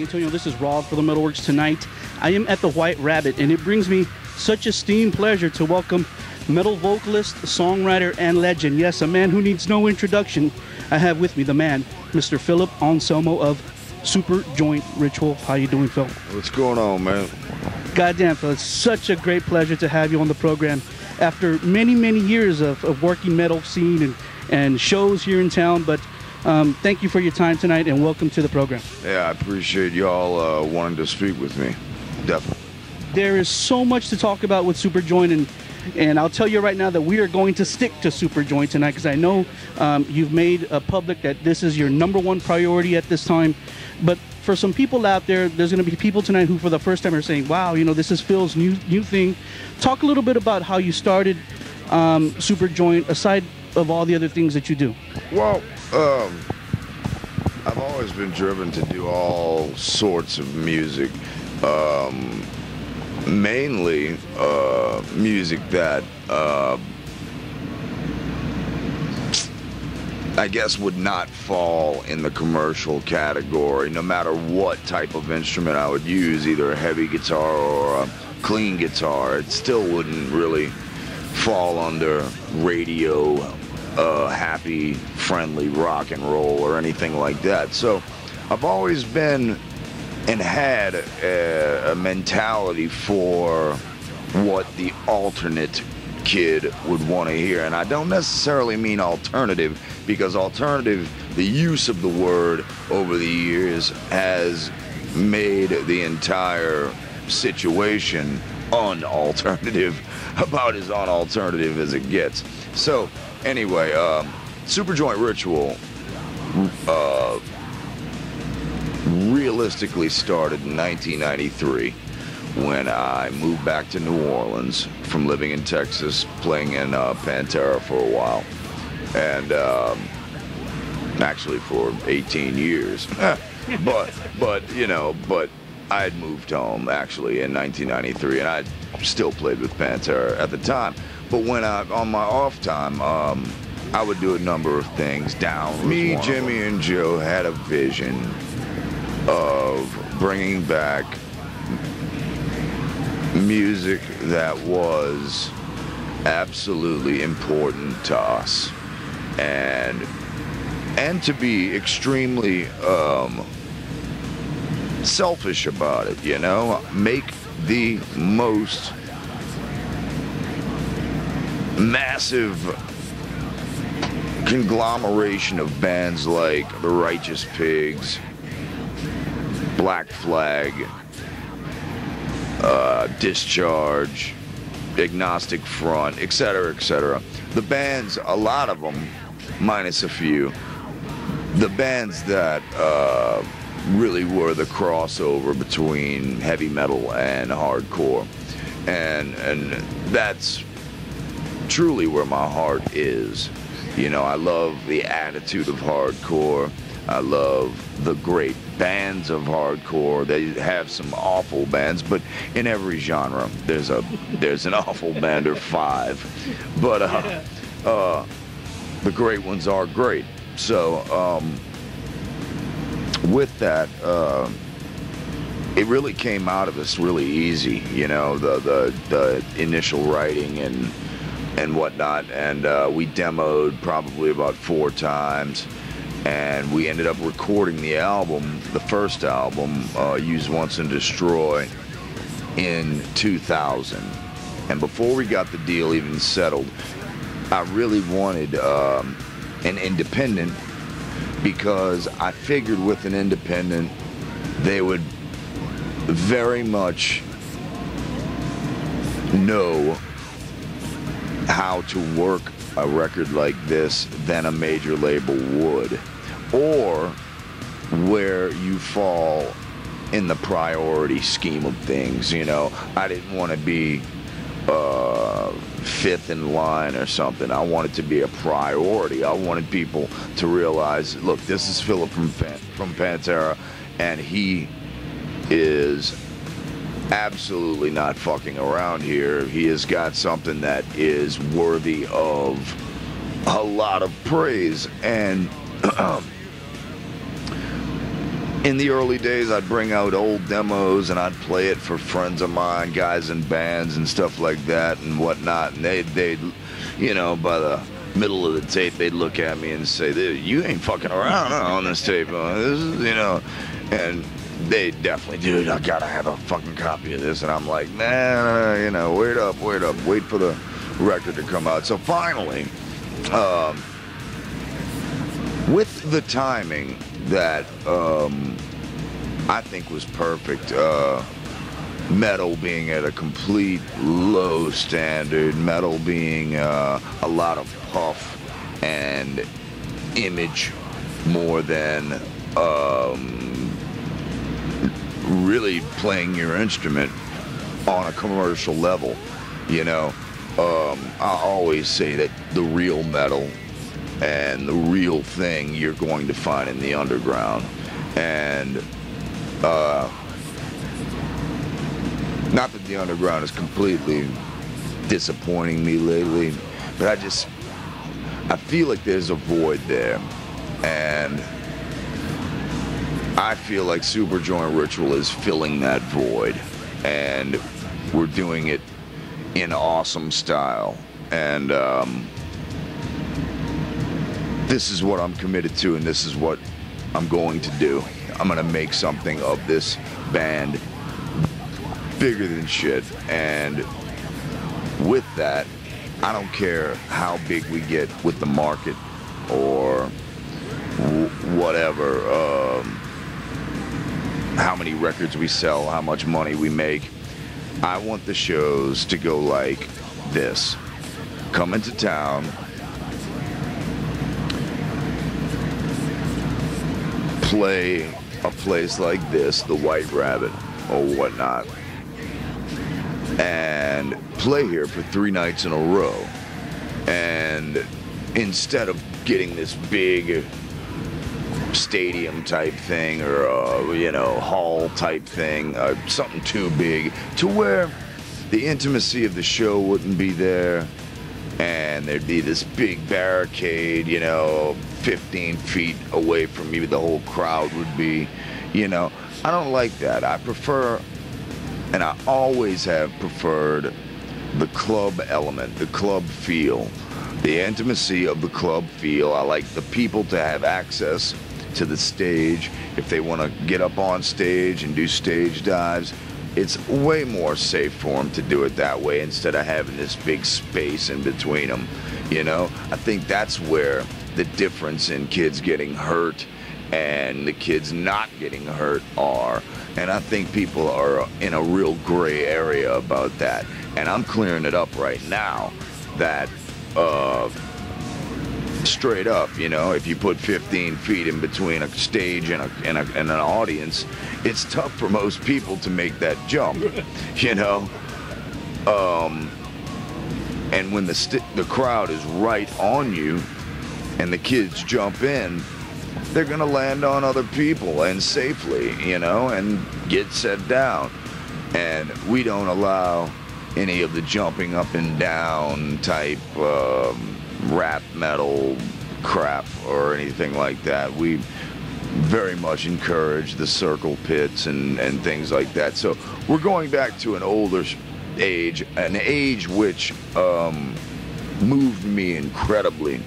Antonio. This is Rob for the Metalworks tonight. I am at the White Rabbit, and it brings me such esteemed pleasure to welcome metal vocalist, songwriter, and legend. Yes, a man who needs no introduction. I have with me the man, Mr. Philip Anselmo of Superjoint Ritual. How you doing, Phil? What's going on, man? Goddamn, Phil, it's such a great pleasure to have you on the program. After many, many years of working metal scene and shows here in town, but thank you for your time tonight, and welcome to the program. Yeah, I appreciate y'all wanting to speak with me. Definitely. There is so much to talk about with Superjoint, and I'll tell you right now that we are going to stick to Superjoint tonight, because I know you've made public that this is your #1 priority at this time. But for some people out there, there's going to be people tonight who for the first time are saying, wow, you know, this is Phil's new thing. Talk a little bit about how you started Superjoint, aside of all the other things that you do. Well, I've always been driven to do all sorts of music. Mainly music that I guess would not fall in the commercial category, no matter what type of instrument I would use, either a heavy guitar or a clean guitar. It still wouldn't really fall under radio, happy, friendly rock and roll or anything like that. So I've always been and had a mentality for what the alternate kid would want to hear. And I don't necessarily mean alternative, because alternative, the use of the word over the years has made the entire situation unalternative, about as unalternative as it gets. So anyway, Superjoint Ritual realistically started in 1993 when I moved back to New Orleans from living in Texas, playing in Pantera for a while, and actually for 18 years. but you know, but I had moved home actually in 1993, and I still played with Pantera at the time. But when on my off time, I would do a number of things. Me, Jimmy, and Joe had a vision of bringing back music that was absolutely important to us, and to be extremely selfish about it, you know, make the most massive conglomeration of bands like the Righteous Pigs, Black Flag, Discharge, Agnostic Front, etc., etc. The bands, a lot of them, minus a few, the bands that really were the crossover between heavy metal and hardcore, and that's truly where my heart is. You know, I love the attitude of hardcore. I love the great bands of hardcore. They have some awful bands, but in every genre there's an awful band or five. But the great ones are great. So with that, it really came out of us really easy. You know, the initial writing and whatnot, and we demoed probably about 4 times. And we ended up recording the album, the first album, Use Once and Destroy, in 2000. And before we got the deal even settled, I really wanted an independent, because I figured with an independent, they would very much know how to work a record like this than a major label would, or where you fall in the priority scheme of things. You know, I didn't want to be 5th in line or something. I wanted to be a priority. I wanted people to realize, look, this is Philip from Pantera, and he is absolutely not fucking around here. He has got something that is worthy of a lot of praise. And in the early days, I'd bring out old demos and I'd play it for friends of mine, guys in bands and stuff like that and whatnot. And they'd, you know, by the middle of the tape, they'd look at me and say, "You ain't fucking around on this tape, this is, you know." And they definitely, "Dude, I gotta have a fucking copy of this." And I'm like, "Man, you know, wait up, wait for the record to come out." So finally, with the timing that I think was perfect, metal being at a complete low standard, metal being a lot of puff and image more than really playing your instrument on a commercial level, you know. I always say that the real metal and the real thing you're going to find in the underground. And not that the underground is completely disappointing me lately, but I feel like there's a void there. And I feel like Superjoint Ritual is filling that void. And we're doing it in awesome style. And this is what I'm committed to, and this is what I'm going to do. I'm gonna make something of this band bigger than shit. And with that, I don't care how big we get with the market or whatever, how many records we sell, how much money we make. I want the shows to go like this. Come into town, play a place like this, the White Rabbit or whatnot, and play here for 3 nights in a row. And instead of getting this big stadium type thing or you know, hall type thing, something too big, to where the intimacy of the show wouldn't be there, and there'd be this big barricade, you know, 15 feet away from me, the whole crowd would be, you know. I don't like that. I prefer, and I always have preferred, the club element, the club feel, the intimacy of the club feel. I like the people to have access to the stage. If they want to get up on stage and do stage dives, it's way more safe for them to do it that way instead of having this big space in between them, you know. I think that's where the difference in kids getting hurt and the kids not getting hurt are. And I think people are in a real gray area about that. And I'm clearing it up right now that straight up, you know, if you put 15 feet in between a stage and an audience, it's tough for most people to make that jump, you know. And when the crowd is right on you and the kids jump in, they're gonna land on other people and safely, you know, and get set down. And we don't allow any of the jumping up and down type rap metal crap or anything like that. We very much encourage the circle pits and things like that. So we're going back to an older age, an age which moved me incredibly.